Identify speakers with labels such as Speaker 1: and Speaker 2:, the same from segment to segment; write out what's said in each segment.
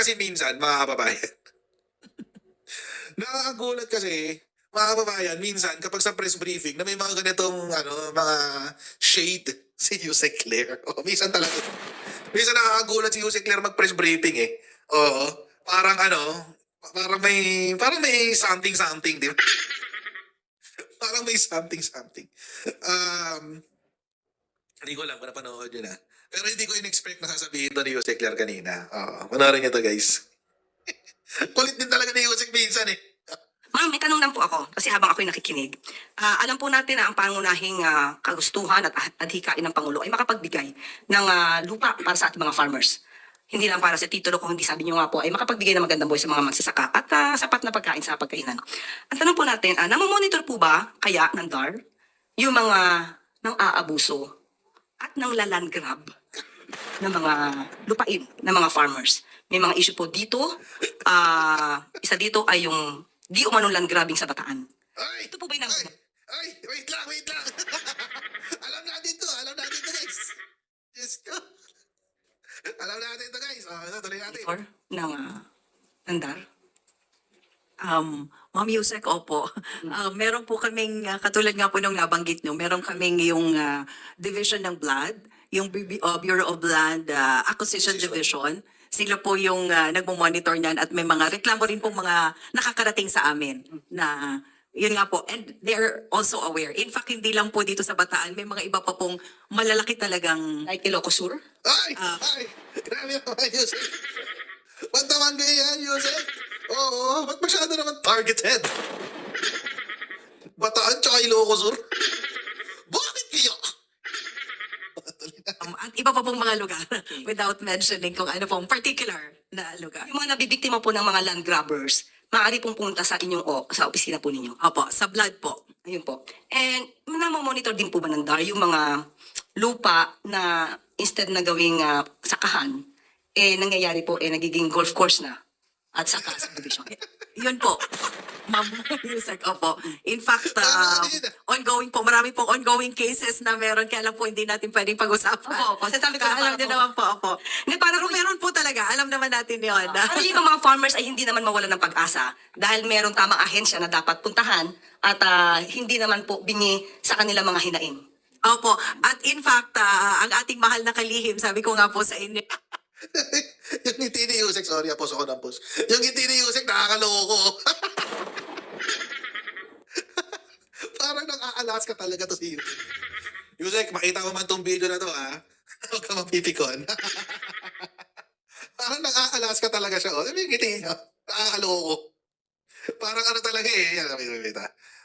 Speaker 1: kasi minsan, mga kababayan, nakakagulat kasi, mga kababayan, minsan kapag sa press briefing na may mga ganitong mga shade si Yusek Claire. O, minsan talaga. Minsan nakakagulat si Yusek Claire mag-press briefing eh. Oo. Parang parang may something, di ba? Parang may something. Um, Hindi ko alam kung napanood yun ah. Pero hindi ko in-expect na sasabihin to ni Yusek Claire kanina. Oo. Panoorin niyo to guys. Kulit din talaga ni Yusek minsan eh.
Speaker 2: Ma'am, may tanong lang po ako kasi habang ako'y nakikinig. Alam po natin na ang pangunahing kagustuhan at adhikain ng Pangulo ay makapagbigay ng lupa para sa ating mga farmers. Hindi lang para sa titulo, kung hindi sabi niyo nga po ay makapagbigay ng magandang buhay sa mga magsasaka at sapat na pagkain sa pagkainan. Ang tanong po natin, namomonitor po ba kaya ng DAR yung mga nang aabuso at nang laland grab ng mga lupain ng mga farmers? May mga issue po dito. Isa dito ay yung di umanong land grabbing sa Bataan.
Speaker 1: Ay!
Speaker 2: Ito po ba'y nang...
Speaker 1: Ay! Wait lang! Alam natin to guys. Diyos ko. Alam natin to guys. Tuloy natin.
Speaker 2: ng Nandar?
Speaker 3: Ma'am Yusek, opo. Meron po kaming, katulad nga po nung nabanggit nyo, meron kaming yung Division ng Blood, yung Bureau of Land Acquisition Division. Sila po yung nagmo-monitor niyan at may mga reklamo rin po mga nakakarating sa amin na yun nga po. And they're also aware. In fact, hindi lang po dito sa Bataan, may mga iba pa pong malalaki talagang...
Speaker 2: Like Ilocos Sur?
Speaker 1: Ay! Grabe naman, Yusek. Ba't naman ganyan, Yusek? Oo, ba't masyado naman targeted? Bataan tsaka Ilocos Sur? Bakit kaya?
Speaker 3: at iba pa pong mga lugar without mentioning kung ano pong particular na lugar.
Speaker 2: Yung mga nabibiktima po ng mga land grabbers, maaari pong pumunta sa inyong sa opisina po ninyo.
Speaker 3: Opo, sa Blood po.
Speaker 2: Ayun po. And namomonitor din po ba ng DAR yung mga lupa na instead na gawing sakahan, nangyayari po, nagiging golf course na at saka subdivision.
Speaker 3: Yun po. Ma'am Yusek, opo. In fact, ongoing po, marami pong ongoing cases na meron, kaya lang po hindi natin pwedeng pag-usapan.
Speaker 2: Opo, kasi sabi ko
Speaker 3: Alam niyo naman po, opo.
Speaker 2: Hindi, para
Speaker 3: Pero meron po talaga, alam naman natin yun.
Speaker 2: Pero yung mga farmers ay hindi naman mawalan ng pag-asa dahil meron tamang ahensya na dapat puntahan at hindi naman po bingi sa kanilang mga hinaing.
Speaker 3: Opo. At in fact, ang ating mahal na kalihim, sabi ko nga po sa inyo,
Speaker 1: Yung ngiti ni Yusek, sorry, apos ako ng pos. Yung ngiti ni Yusek, nakakaloko. Parang nang-aalas ka talaga to si Yusek. Yusek, makita mo man tong video na to, ha? Huwag ka mapipikon. Parang nang-aalas ka talaga siya, oh. Sabi yung ngiti niya, nakakaloko. Parang talaga eh. Yan, wait.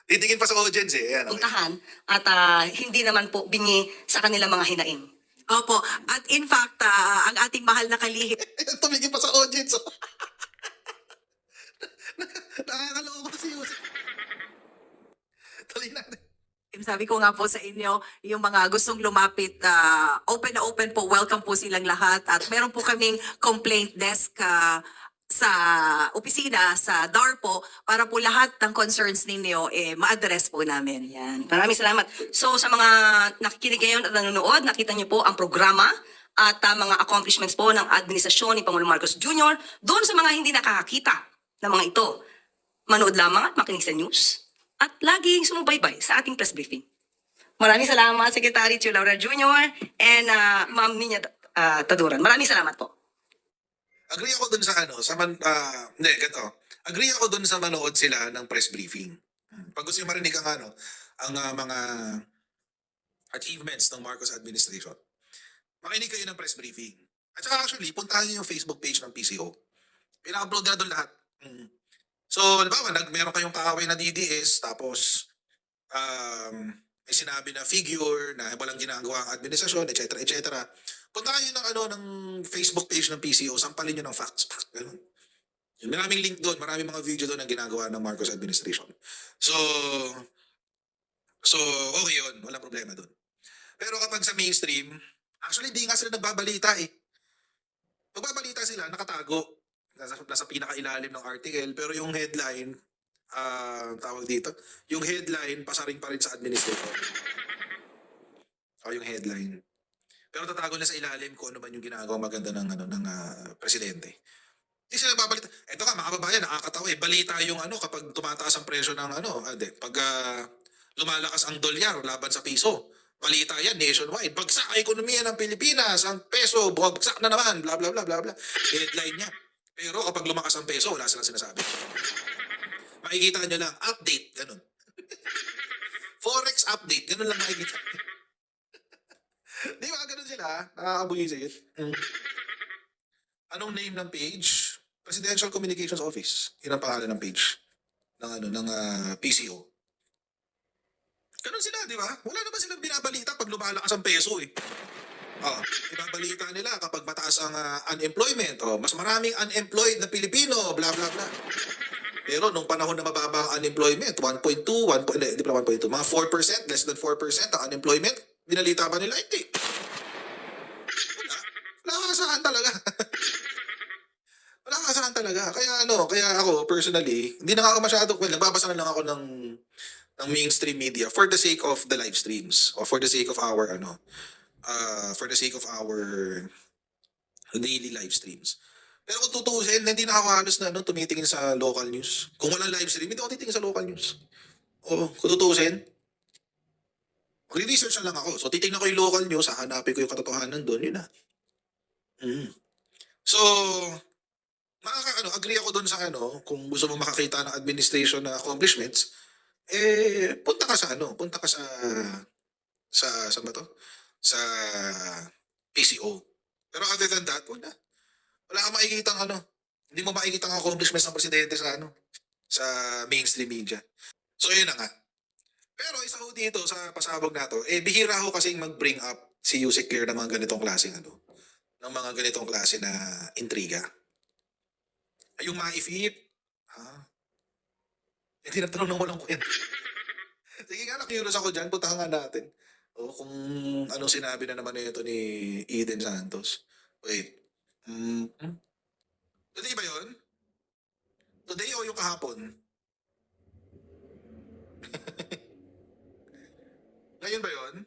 Speaker 1: Titingin pa sa audience eh. Yan,
Speaker 2: Puntahan at hindi naman po bingi sa kanilang mga hinaing.
Speaker 3: opo. At in fact, ang ating mahal na kalihim,
Speaker 1: Tumingin pa sa audience, oh. Nakakaloko to si Yusek. Tuloy natin.
Speaker 3: sabi ko nga po sa inyo, yung mga gustong lumapit, open na open po, welcome po silang lahat. At meron po kaming complaint desk sa opisina, sa DAR po, para po lahat ng concerns ninyo ma-address po namin.
Speaker 2: Yan. Maraming salamat. So sa mga nakikinig ngayon at nanonood, nakita niyo po ang programa at mga accomplishments po ng administrasyon ni Pangulong Marcos Jr. Doon sa mga hindi nakakakita ng mga ito, manood lamang at makinig sa news at laging sumubaybay sa ating press briefing. Maraming salamat, Secretary Chio Laura Jr. and Ma'am Nina Taduran. Maraming salamat po.
Speaker 1: Agree ako dun sa hindi, ganito. Agree ako dun sa manood sila ng press briefing. Pag gusto nyo marinig ang mga achievements ng Marcos administration, makinig kayo ng press briefing. At saka actually, puntahan nyo yung Facebook page ng PCO. Pina-upload na doon lahat. So, halimbawa, meron kayong kaaway na DDS, tapos may sinabi na figure na walang ginagawa ang administrasyon, etc. Puntahan nyo ng Facebook page ng PCO, sampalin nyo ng facts. Ganun. Maraming link doon, maraming mga video doon ang ginagawa ng Marcos administration. So okay yun, walang problema doon. Pero kapag sa mainstream, actually di nga sila nagbabalita eh. Magbabalita sila, nakatago. Nasa pinakailalim ng article, pero yung headline, tawag dito, yung headline, pasaring pa rin sa administrator. O yung headline. Pero tatago na sa ilalim kung ano man yung ginagawa maganda ng presidente. Hindi sila babalita. Ito nga, mga kababayan, nakakatawa eh. Balita yung kapag tumataas ang presyo ng pag lumalakas ang dolyar laban sa piso. Balita yan, nationwide. Bagsak ang ekonomiya ng Pilipinas, ang peso, bagsak na naman, bla bla bla bla bla. Headline niya. Pero kapag lumakas ang peso, wala silang sinasabi. Makikita nyo lang, update, ganun. Forex update, ganun lang makikita. Di ba, ganun sila, nakakabuhisit. Anong name ng page? Presidential Communications Office. Yun ang pangalan ng page ng PCO. Ganun sila, di ba? Wala naman silang binabalita pag lumalakas ang peso eh. Ibabalita nila kapag mataas ang unemployment. Mas maraming unemployed na Pilipino, bla bla bla. Pero nung panahon na mababa ang unemployment, 1.2, di pala 1.2, mga 4%, less than 4% ang unemployment, binalita ba nila? Hindi. Wala kasahan talaga. Wala kasahan talaga. Kaya ako personally, hindi na ako masyado, nagbabasa na lang ako ng mainstream media for the sake of the live streams or for the sake of our daily live streams. Pero kung tutuusin, hindi na ako halos na tumitingin sa local news. Kung walang live stream, hindi ako titingin sa local news. Kung tutuusin, magre-research na lang ako. So titingnan ko yung local news, hahanapin ko yung katotohanan doon, yun na. So, agree ako doon sa kung gusto mo makakita ng administration na accomplishments, punta ka sa saan ba to? Sa PCO. Pero other than that, wala kang makikita hindi mo makikita ang accomplishments ng presidente sa mainstream media. So yun na nga. Pero isa ho dito sa pasabog na to, bihira ho kasing mag-bring up si Yusek Clear ng mga ganitong klase ng mga ganitong klase na intriga. Yung maifip, hindi na tanong ng walang kwento. Sige nga, na-curious ako dyan, puntahan nga natin. Kung anong sinabi na naman ito ni Eden Santos. Wait. Today ba yun? Today o yung kahapon? Ngayon ba yun?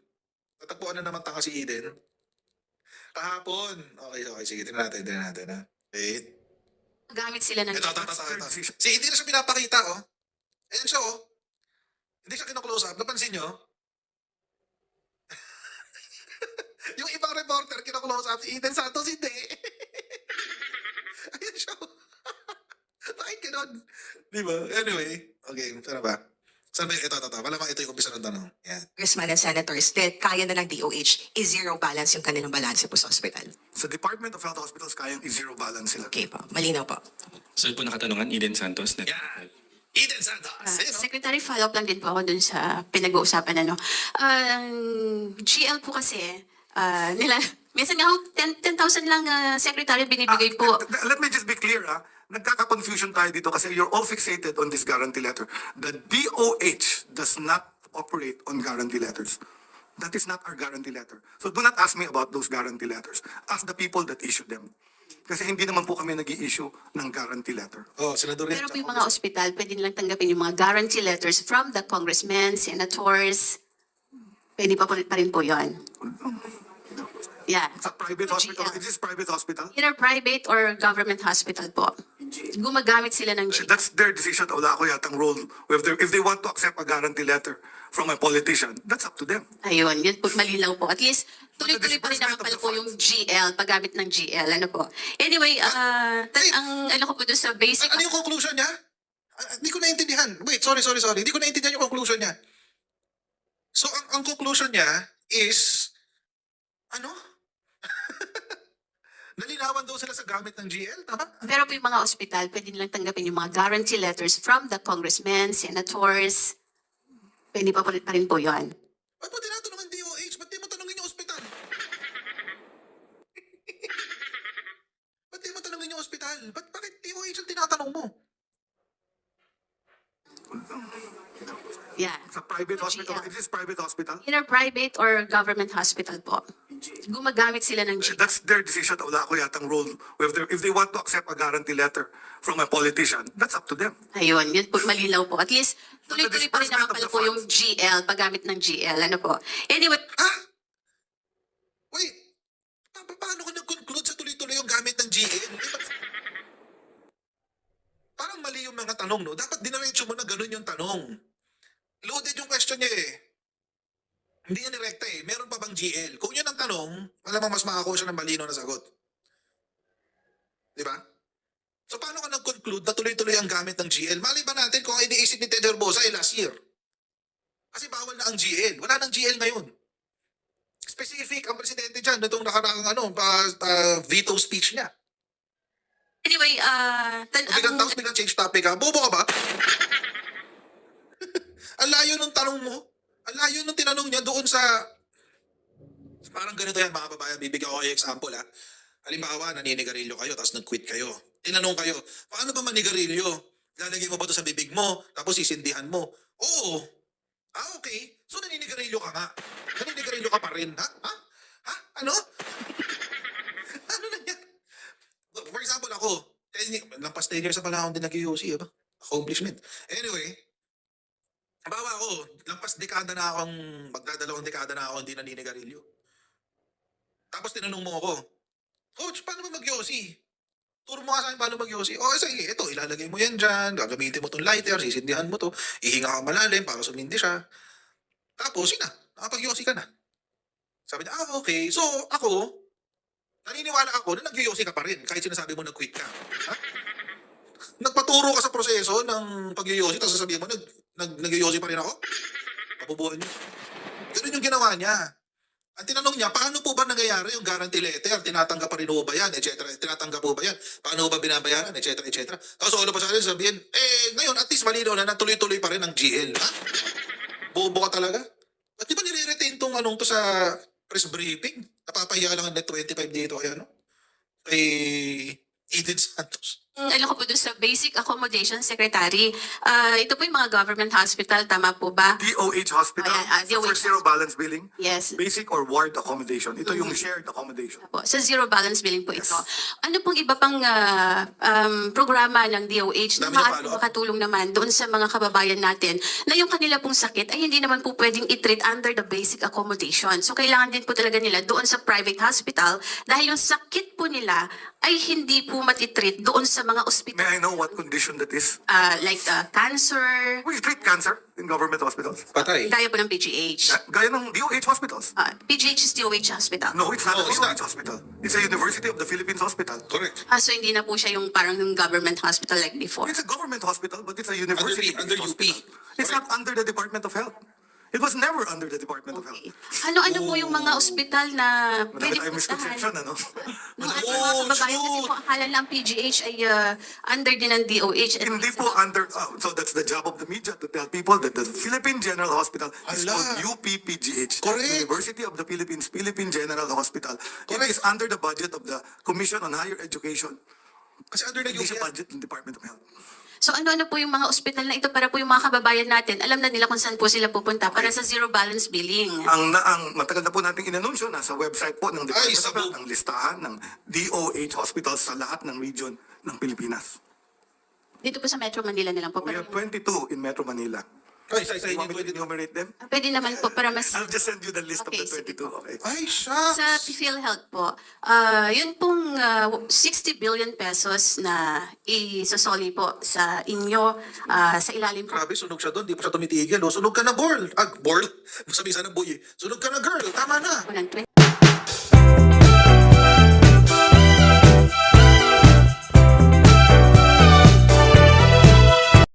Speaker 1: Natagpuan na naman tanga si Eden. Kahapon. Okay, sige. Tingnan natin ha. Wait.
Speaker 4: Gamit sila ng
Speaker 1: Ito. Si hindi na siya pinapakita, Ayan siya, Hindi siya kino-close up. Napansin nyo? Yung ibang reporter kino-close up. Si Eden Santos, hindi. Ayan siya, Bakit ganun? Di ba? Anyway. Okay, sana ba? Saan ba ito? Malamang ito yung umpisa ng tanong. Yan.
Speaker 5: Congressman and senators, kaya na ng DOH i-zero balance yung kanilang balanse po sa ospital.
Speaker 6: Sa Department of Health Hospitals, kayang i-zero balance sila.
Speaker 5: Okay po, malinaw po.
Speaker 7: So po nakatanungan, Eden Santos.
Speaker 1: Yan. Eden Santos.
Speaker 4: Secretary, follow-up lang din po ako dun sa pinag-uusapan GL po kasi, minsan nga 10,000 lang, Secretary, binibigay po.
Speaker 6: Let me just be clear, nagkaka-confusion tayo dito kasi you're all fixated on this guarantee letter. The DOH does not operate on guarantee letters. That is not our guarantee letter. So do not ask me about those guarantee letters. Ask the people that issued them. Kasi hindi naman po kami nag-i-issue ng guarantee letter.
Speaker 1: Senador
Speaker 4: Pero po yung mga ospital, pwede nilang tanggapin yung mga guarantee letters from the congressmen, senators. Pwede pa rin po yun. Yeah.
Speaker 6: Sa private hospital,
Speaker 4: GL.
Speaker 6: it is private hospital.
Speaker 4: Either private or government hospital po. Gumagamit sila ng GL.
Speaker 6: That's their decision. Wala ako yatang role. If they want to accept a guarantee letter from a politician, that's up to them.
Speaker 4: Ayun, yun po, malinaw po. At least, tuloy-tuloy pa rin naman pala po yung GL, paggamit ng GL, Anyway, ang ko po doon sa basic...
Speaker 1: Ano yung conclusion niya? Hindi ko naintindihan. Wait, sorry. Hindi ko naintindihan yung conclusion niya. So, ang conclusion niya is, nalinawan daw sila sa gamit ng GL, tama?
Speaker 4: Pero po yung mga ospital, pwede nilang tanggapin yung mga guarantee letters from the congressmen, senators. Pwede pa rin po yun.
Speaker 1: Ba't mo tinatanong ang DOH? Ba't di mo tanongin yung ospital? Ba't di mo tanongin yung ospital? Bakit DOH ang tinatanong mo?
Speaker 4: Yeah.
Speaker 6: Sa private hospital, it is private hospital.
Speaker 4: Either private or government hospital po. Gumagamit sila ng GL.
Speaker 6: That's their decision. Wala ako yatang role. If they want to accept a guarantee letter from a politician, that's up to them.
Speaker 4: Ayun, yun po, malinaw po. At least, tuloy-tuloy pa rin naman pala po yung GL, paggamit ng GL, Anyway,
Speaker 1: Wait, paano ko nag-conclude sa tuloy-tuloy yung gamit ng GL? mali yung mga tanong, no? Dapat dinaretso mo na ganun yung tanong. Loaded yung question niya eh. Hindi yan direkta eh. Meron pa bang GL? Kung yun ang tanong, malamang mas makakuha siya ng malino na sagot. Di ba? So paano ka nag-conclude na tuloy-tuloy ang gamit ng GL? Mali ba natin kung iniisip ni Ted Herbosa ay last year? Kasi bawal na ang GL. Wala nang GL ngayon. Specific ang presidente dyan itong nakaraang veto speech niya.
Speaker 4: Anyway,
Speaker 1: Biglang change topic ka. Bobo ka ba? Ang layo ng tanong mo. Ang layo ng tinanong niya doon sa... Parang ganito yan mga babayan. Bibigyan ko kayo example ha. Halimbawa, naninigarilyo kayo tapos nag-quit kayo. Tinanong kayo, paano ba manigarilyo? Lalagay mo ba ito sa bibig mo tapos sisindihan mo? Oo. Okay. So naninigarilyo ka nga. Naninigarilyo ka pa rin. Ha? Ano? Ano na yan? For example ako, lampas 10 years na pala akong din nag-UC. Accomplishment. Anyway, halimbawa ako, lampas dekada na akong, magdadalawang dekada na ako hindi naninigarilyo. Tapos tinanong mo ako, Coach, paano ba mag-yosi? Turo mo nga sa akin paano mag-yosi. O, sige, ito, ilalagay mo yan dyan, gagamitin mo itong lighter, sisindihan mo to, ihinga ka malalim para sumindi siya. Tapos, yun na, nakapag-yosi ka na. Sabi niya, okay. So, ako, naniniwala ako na nag-yosi ka pa rin, kahit sinasabi mo nag-quit ka. Ha? Nagpaturo ka sa proseso ng pag-yosi, tapos sasabihin mo, nag-yosi pa rin ako? Kapubuhan niyo. Ganun yung ginawa niya. Ang tinanong niya, paano po ba nangyayari yung guarantee letter? Tinatanggap pa rin po ba yan? Etc. Tinatanggap po ba yan? Paano ba binabayaran? Etc. Etc. Tapos ulo pa sa akin sabihin, ngayon at least malinaw na natuloy-tuloy pa rin ang GL. Ha? Bobo ka talaga? At di ba nire-retain tong anong to sa press briefing? Napapahiya lang ang net 25 dito kay ano? Kay Eden Santos.
Speaker 4: alam ko po doon sa Basic Accommodation Secretary. Ito po yung mga government hospital, tama po ba?
Speaker 6: DOH hospital,
Speaker 4: Ayan,
Speaker 6: so for
Speaker 4: DOH
Speaker 6: zero balance billing,
Speaker 4: Yes.
Speaker 6: basic or ward accommodation. Ito yung shared accommodation.
Speaker 4: Po, sa zero balance billing po ito. Ano pong iba pang programa ng DOH na
Speaker 1: Dami na
Speaker 4: maaari
Speaker 1: follow-up.
Speaker 4: makatulong naman doon sa mga kababayan natin na yung kanila pong sakit ay hindi naman po pwedeng i-treat under the basic accommodation. So kailangan din po talaga nila doon sa private hospital dahil yung sakit po nila ay hindi po matitreat doon sa mga
Speaker 6: May
Speaker 4: ospital
Speaker 6: I know what condition that is?
Speaker 4: like cancer,
Speaker 6: We treat cancer in government hospitals.
Speaker 1: Patay.
Speaker 4: gaya po ng PGH.
Speaker 6: Gaya ng DOH hospitals.
Speaker 4: PGH is DOH hospital.
Speaker 6: No, it's not
Speaker 1: No,
Speaker 6: a
Speaker 1: it's
Speaker 6: DOH
Speaker 1: not.
Speaker 6: hospital. It's a University of the Philippines hospital.
Speaker 1: Correct.
Speaker 4: So hindi na po siya yung parang yung government hospital like before.
Speaker 6: It's a government hospital, but it's a university
Speaker 1: Under UP.
Speaker 6: hospital. It's not under the Department of Health. It was never under the Department of Health.
Speaker 4: Okay. Ano-ano po yung mga ospital na
Speaker 6: Madami
Speaker 4: pwede
Speaker 6: tayong
Speaker 4: puntahan?
Speaker 6: misconception, ano?
Speaker 4: Nung ating mga kababayan kasi po, akala lang PGH ay under din ng DOH. at
Speaker 6: Hindi
Speaker 4: least,
Speaker 6: po under, so that's the job of the media to tell people that the Philippine General Hospital is
Speaker 1: Ala.
Speaker 6: called UPPGH.
Speaker 1: Correct.
Speaker 6: University of the Philippines, Philippine General Hospital. It
Speaker 1: Correct.
Speaker 6: is under the budget of the Commission on Higher Education.
Speaker 1: Kasi under the
Speaker 6: Hindi siya
Speaker 1: UP.
Speaker 6: budget ng Department of Health.
Speaker 4: So ano-ano po yung mga ospital na ito para po yung mga kababayan natin, alam na nila kung saan po sila pupunta para sa zero balance billing.
Speaker 6: Ang matagal na po nating inanunsyo, nasa website po ng Department of
Speaker 1: sabog.
Speaker 6: Health, ang listahan ng DOH hospitals sa lahat ng region ng Pilipinas.
Speaker 4: Dito po sa Metro Manila na lang po.
Speaker 6: We have 22 in Metro Manila.
Speaker 1: Ay, isa
Speaker 6: You want me to enumerate them?
Speaker 4: Pwede naman po para mas...
Speaker 6: I'll just send you the list
Speaker 4: Okay,
Speaker 6: of the
Speaker 4: sige
Speaker 6: 22. Okay.
Speaker 1: Ay,
Speaker 4: Sa
Speaker 1: shucks.
Speaker 4: PhilHealth po, yun pong 60 billion pesos na isasoli po sa inyo, sa ilalim po
Speaker 1: Grabe, sunog siya doon. Di pa siya tumitigil. Oh. Sunog ka na, girl. Girl. Sabi sana boy. Sunog ka na, girl. Tama na.
Speaker 4: ng